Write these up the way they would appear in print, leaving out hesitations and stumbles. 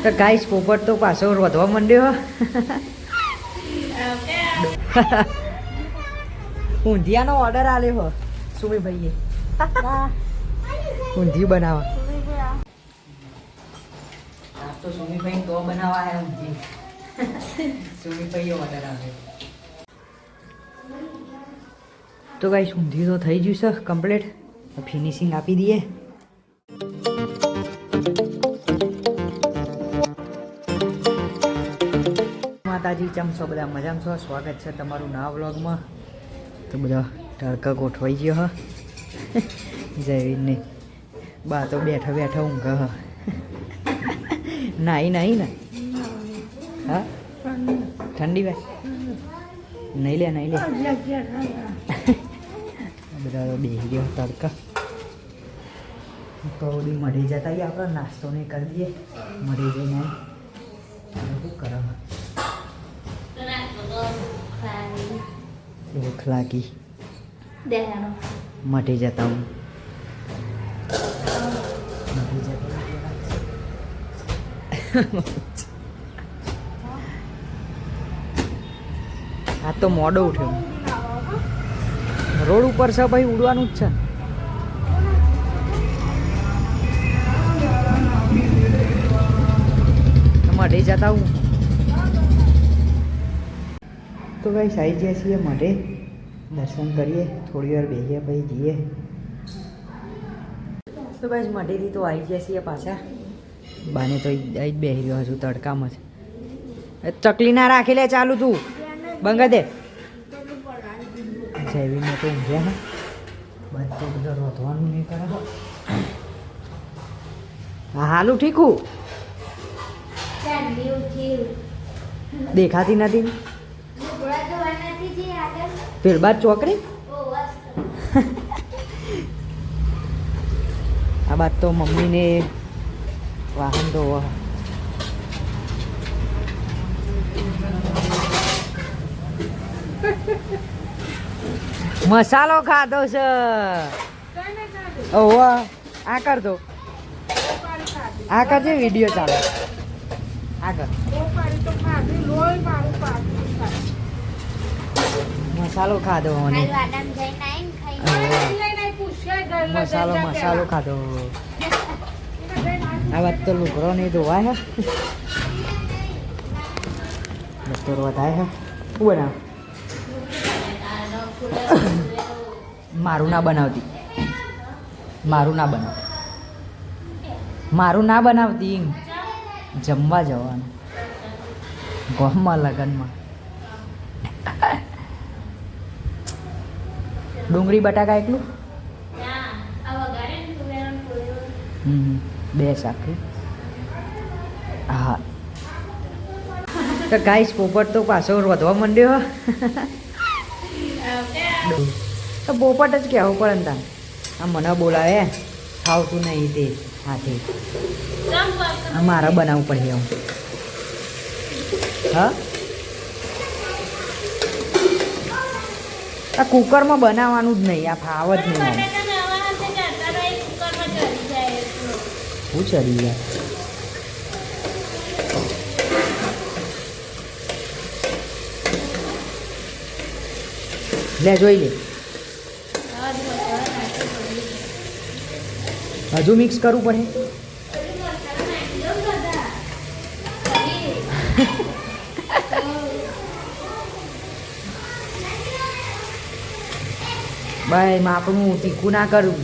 તો ગાઈસ પોપટ તો પાછો વધવા માંડ્યો. ઊંધિયાનો ઓર્ડર આલ્યો હો સુમી ભાઈએ. ઊંધિયું બનાવવા તો સુમી ભાઈ તો બનાવવા આવ્યા ઊંધિયું. સુમી ભાઈએ ઓર્ડર આવ્યો. તો ગાઈસ ઊંધિયું તો થઈ ગયું છે કમ્પ્લીટ. ફિનિશિંગ આપી દઈએ. માતાજી ચમ છો બધા મજામાં છો? સ્વાગત છે તમારું નવા વ્લોગમાં. તો બધા તડકા ગોઠવાઈ ગયો હ. જયવીરને બા તો બેઠા બેઠા ઊંઘ હ. નાઈ ને હા ઠંડી ભાઈ નહીં લે બધા બેસી ગયો તડકા. તો બધી મળી જતા આપણે નાસ્તો નહીં કરી દઈએ. મળી જઈને શું કરો ભૂખ લાગી મટી જતા હું. આ તો મોડો ઉઠ્યો. રોડ ઉપર છે ભાઈ, ઉડવાનું જ છે. મઢે જતા હું તો ભાઈ સાઈ જાય છીએ મઢે. દર્શન કરીએ, થોડી વાર બેસીએ પછી જઈએ. તો ભાઈ મઢેથી તો આવી ગયા છીએ પાછા. બાને તો અહીં જ બેસી રહ્યો હજુ તડકામાં જ. ચકલી ના રાખી લે, ચાલુ તું બંગા દે. જયવીને તો ઊંઘ્યા ને બસ તો બધો રોધવાનું નહીં કરે. હા હાલું ઠીકું દેખાતી નથી. પેલબાદ ચોકડી આ બાદ તો મમ્મીને વાહન ધોવા. મસાલો ખાધો છે. ઓહ આ કર દો, આ કરજે વિડીયો ચાલે. આગળ મસાલો ખાધો મને. મસાલો ખાધો. આ વાત તો લુગરો નહીં ધોવાય હે. લતર વધાય હે. શું બનાવ? મારું ના બનાવતી. મારું ના બનાવતી. જમવા જવાનું ગોમમાં લગનમાં. ડુંગળી બટાકા એકલું. બે શાક. હા તો ગાઈસ પોપટ તો પાછો વધવા માંડ્યો. તો પોપટ જ કહેવું પડે ને તાન. આ મને બોલાવે ખાવતું નહીં તે હાથે. મારે બનાવવું પડે એવું. હા આ કુકરમાં બનાવવાનું જ નહીં. આ ફાવ જ નહીં. શું ચડી જાય? લે જોઈ લે. હજુ મિક્સ કરવું પડે. ભાઈ માપનું તીખું ના કરું.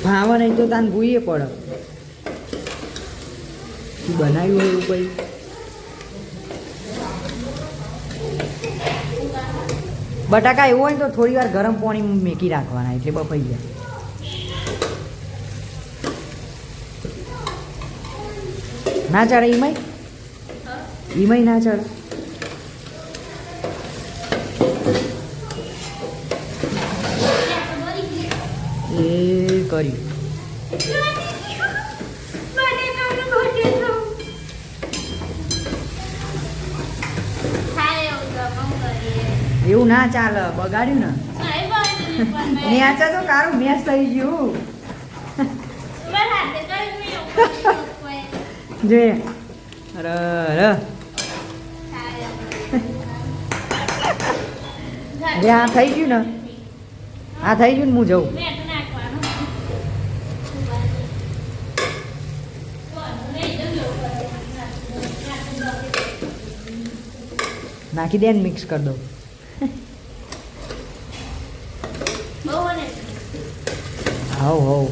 ફાવા નહીં તો તાન ભૂઈએ પડે. બનાવ્યું હોય એવું કંઈ. બટાકા એવું હોય તો થોડી વાર ગરમ પાણી મેકી રાખવાના એટલે બફાઈ જાય. ના ચડે ઈમય ના ચડે. એ કર્યું એવું ના ચાલે, બગાડ્યું ને નેચા તો કારું મેસ થઈ ગયું જોઈએ. અરે અરે આ થઈ ગયું ને, આ થઈ ગયું ને, હું જઉં. નાખી દે ને, મિક્સ કરી દો. હાઉ હાઉ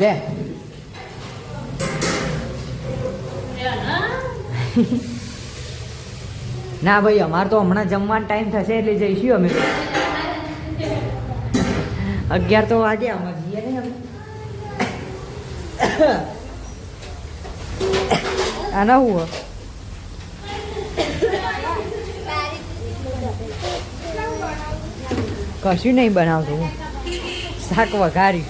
લે ના ભાઈ, અમારે તો હમણાં જમવાનો ટાઈમ થશે એટલે જઈશું અમે. 11 તો વાગે અમે જઈએ ને. આના હું કશું નહીં બનાવતું, શાક વઘારી.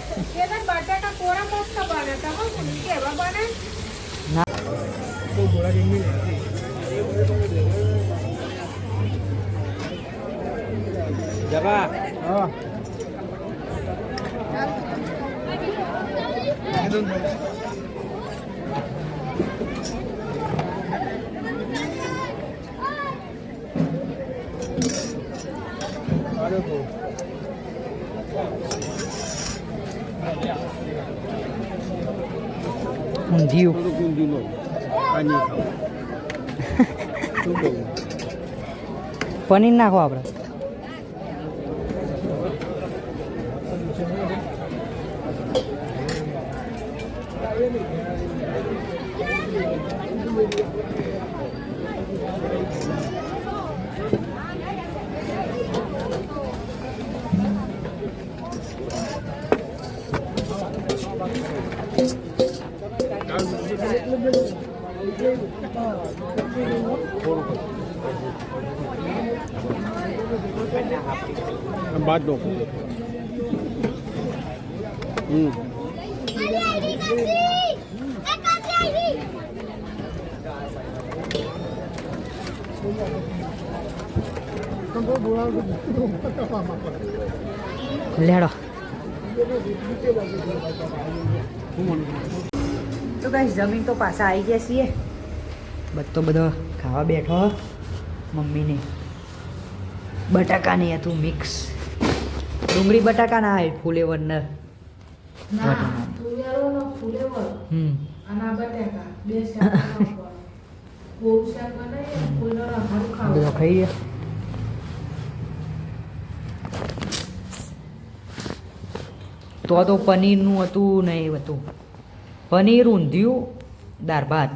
જવા ઊંધિયું પનીર નાખો આપણે. બાદ નો લેડો. તો ગાઈસ જમીન તો પાછા આવી ગયા છીએ. બધો ખાવા બેઠો. મમ્મીને બટાકા નહીં હતું મિક્સ, ડુંગળી બટાકા ના આવે, ફુલેવર ને બધો ખાઈ ગયા. તો પનીરનું હતું ને એ હતું, પનીર, ઊંધિયું, દાળ ભાત,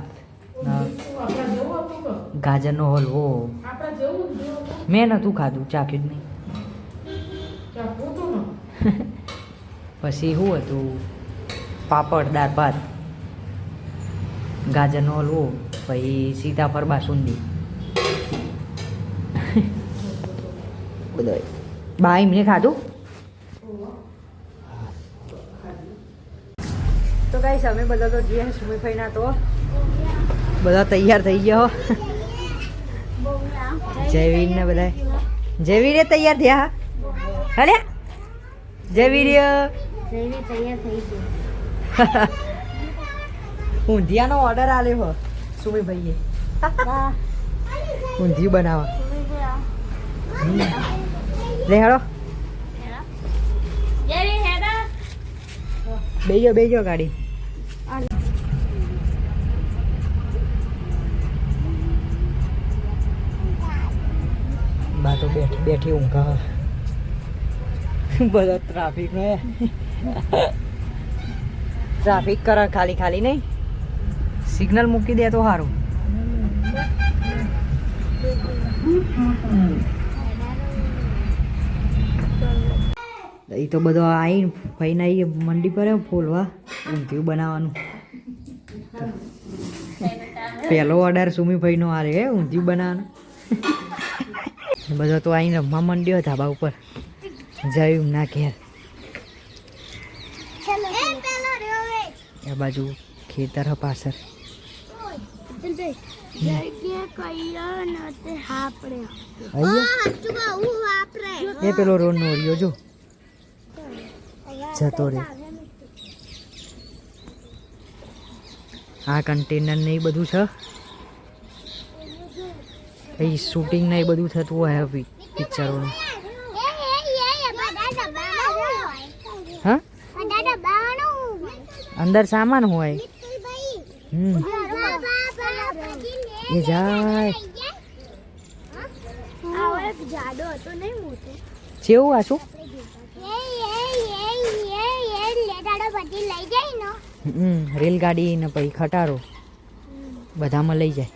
ગાજરનો હલવો. મેં નહોતું ખાધું, ચાખ્યું જ નહીં. પછી શું હતું, પાપડ, દાળ ભાત, ગાજરનો હલવો, પછી સીતાફળ બાસુંદી. બધો બા એમને ખાધું. તો ગાઈસ અમે બધા તો જઈએ સુમીભાઈના, તો બધા તૈયાર થઈ ગયો. જયવીર ને બધા, જયવીરે તૈયાર થયા. હલે જયવીર તૈયાર થઈ ગયો. ઊંધિયાનો ઓર્ડર આલ્યો હો સુમીભાઈએ. ઊંધિયું બનાવવા. લે હેડો, બેજો ગાડી. બા તો બેઠી ઊંઘા. બધો ટ્રાફિક ને ટ્રાફિક કરે ખાલી નહીં. સિગ્નલ મૂકી દે તો સારું. એ તો બધો આવીને ભાઈને આવી મંડી પર ફોલવા ઊંધિયું બનાવવાનું. પહેલો ઓર્ડર સુમીભાઈનો આ રે ઊંધિયું બનાવવાનું. બધો તો આવીને રમવા માંડ્યો ધાબા ઉપર જયું ના ઘેર. એ બાજુ ખેતર હ પાછળ. એ પેલો રોડ નોર્યો જો જતો રે. આ કન્ટેનર ને એ બધું છે. એ શૂટિંગ ને એ બધું થતું હોય પિક્ચરોનું. હા અંદર સામાન હોય. એ જાય કેવું આ શું રેલગાડી ને પછી ખટારો બધામાં લઈ જાય.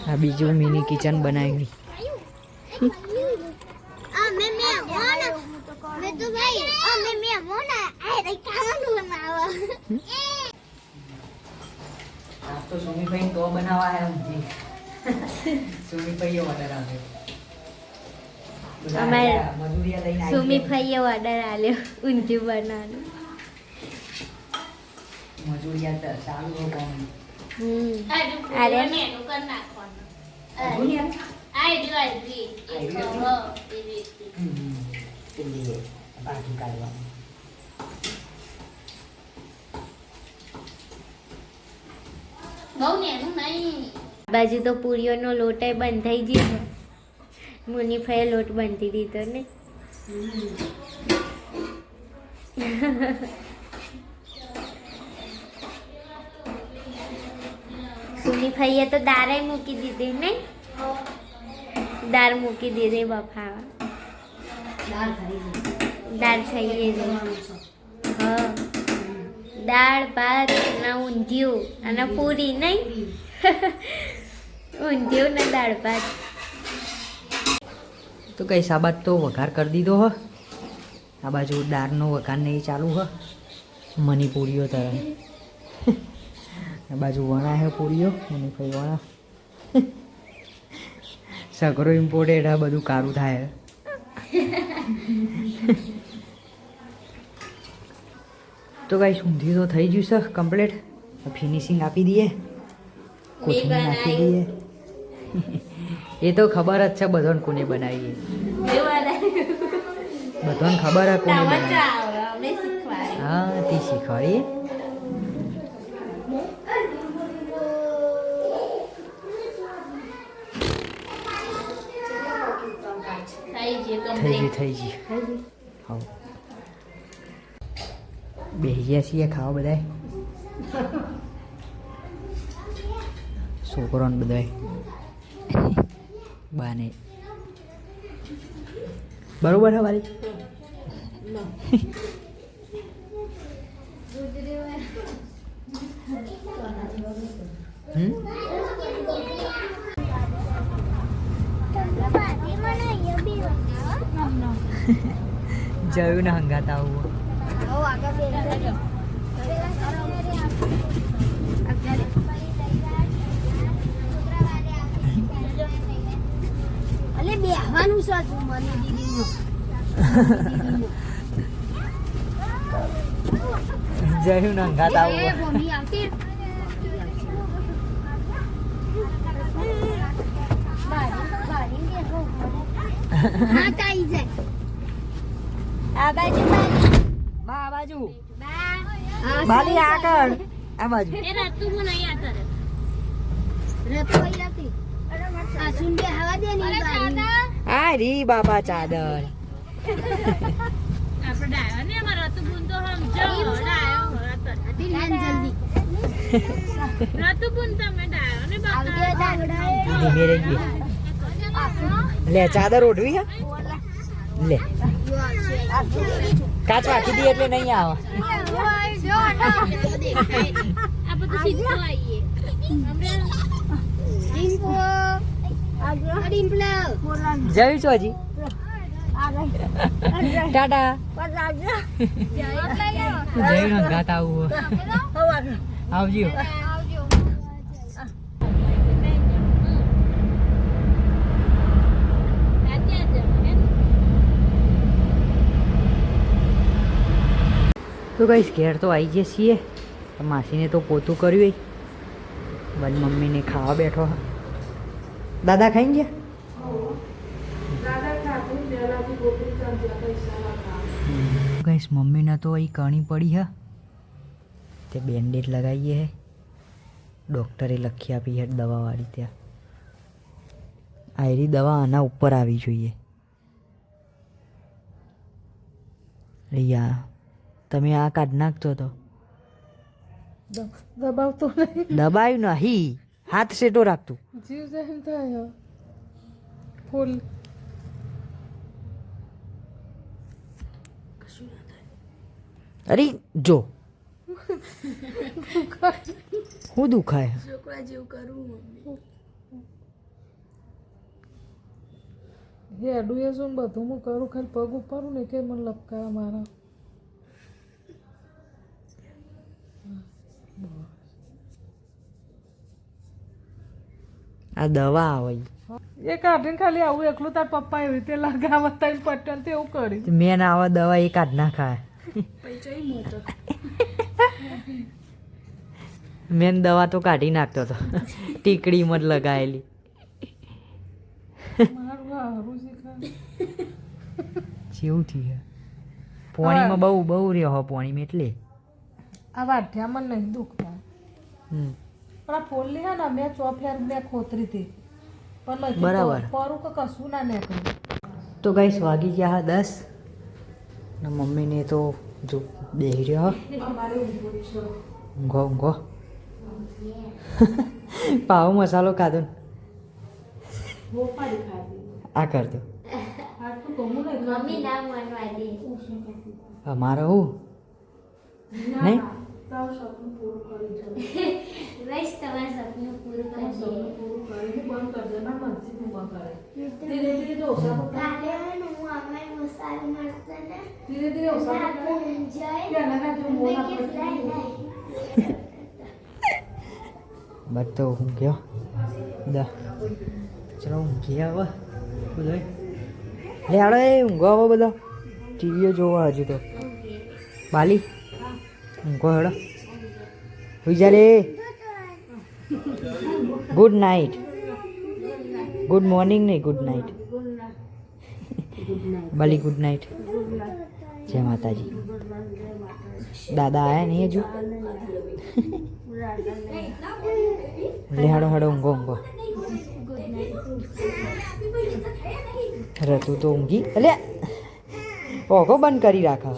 આ બીજું મિની કિચન બનાવ્યું. તો સુમીભાઈ તો બનાવવા આવ્યા. સુમીભાઈ ઓર્ડર આવ્યો. સુમીભાઈએ ઓર્ડર આલ્યો ઊંધિયું બનાવવાનું. મજૂરિયા ચાલુ કામ. બાજુ તો પૂરીઓનો લોટ બંધ થઈ ગયો છે. મુનિફાએ લોટ બાંધી દીધો ને. સુનિફાઈએ તો દાળ મૂકી દીધી ને. દાળ મૂકી દીધી બફાવા. દાળ થઈ ગઈ. હા દાળ ભાત ને ઊંધિયું અને પૂરી નહીં. ઊંધિયું ને દાળ ભાત. તો કઈ સાબાત તો વઘાર કરી દીધો હ. આ બાજુ દાળનો વઘાર ને એ ચાલુ હ. મણીપુરીઓ તરફ. આ બાજુ વણા હે પૂરીઓ મનીભાઈ વણા. સગરો ઇમ્પોર્ટેડ આ બધું કારું થાય. તો કઈ ઊંધિયું તો થઈ ગયું છે કમ્પ્લીટ. ફિનિશિંગ આપી દઈએ. કોથમીર નાખી દઈએ. એ તો ખબર જ છે બધાને કોને બનાવીએ. બધાને ખબર હે કોને બનાવીએ. હા તે શીખવાડીએ. થઈ ગઈ. હા બેસી ગયા છીએ ખાવા બધાય. છોકરોને બધાય બાને બરોબર હે વારી. જયું ને હંગાત આવું. જયું ને હંગાત આવું. આ બાજુ બાલી આગળ આ બાજુ. આ રી બાબા ચાદર. લે ચાદર ઓઢવી હે. લે કાચ વાંચી દી એટલે નહીં આવે. જયું છો હજી ટાટા જયું હંગાત આવું આવજો તો કઈ ઘેર તો આવી જઈએ છીએ માસીને તો પોતું કર્યું બસ મમ્મીને ખાવા બેઠો દાદા ખાઈ ગયા ગઈશ મમ્મીને તો અહીં કણી પડી હે તે બેન્ડેજ લગાવીએ હે ડૉક્ટરે લખી આપી હે દવાવાળી ત્યાં આયરી દવા આના ઉપર આવી જોઈએ રિયા તમે આ કાઢ નાખતો તો દબાવતો નહીં દબાયું નહીં હાથ સેટો રાખતું જીવ જઈને થાય ફૂલ અરે જો હું દુખાય છોકરા જેવું કરવું હેડું એ શું બધું હું કરું ખાલી પગ ઉપાડું ને કે મને લપકાયા મારા આ દવા આવે એ કાઢીને ખાલી આવું એકલું તાર પપ્પા એવી રીતે લગાવવા તારી પટ્ટન તે એવું કરી મેન આવા દવા એ કાઢ નાખાય મેન દવા તો કાઢી નાખતો હતો ટીકડીમાં જ લગાવેલી મારું હારું શીખા જેવું થયું પાણીમાં બહુ બહુ રહ્યો હો પાણીમાં એટલે આ વાઢ્યામાં નહીં દુખતા હમ પણ આ ફોડલી હે ને મેં ચોફેર મેં ખોતરી હતી પણ બરાબર. પરું કે કશું ના નીકળ્યું તો ગાઈસ વાગી ગયા હા 10 ને મમ્મીને તો જો બેહી રહ્યો ઊંઘો ઊંઘો પાવ મસાલો ખાધો ને આ કર દો મમ્મી ના માનવા દે અમારો હું નહીં બસ તમારું સપનું પૂરું કરી કાલે હું અમારી મસાલો મળતો ને ધીરે ધીરે બસ તો ઊંઘ્યો દા ચલો ઊંઘી આવો બધો લે આડો એ ઊંઘો આવો બધા ટીવીઓ જોવા હજુ તો બાલી ઊંઘો હેડો હોઈ જા રે ગુડ નાઇટ ગુડ મોર્નિંગ નહીં ગુડ નાઇટ બાલી ગુડ નાઇટ જય માતાજી દાદા આયા નહીં હજુ લે હાડો હાડો ઊંઘો ઊંઘો અરે તું તો ઊંઘી અલે ઓઘો બંધ કરી રાખા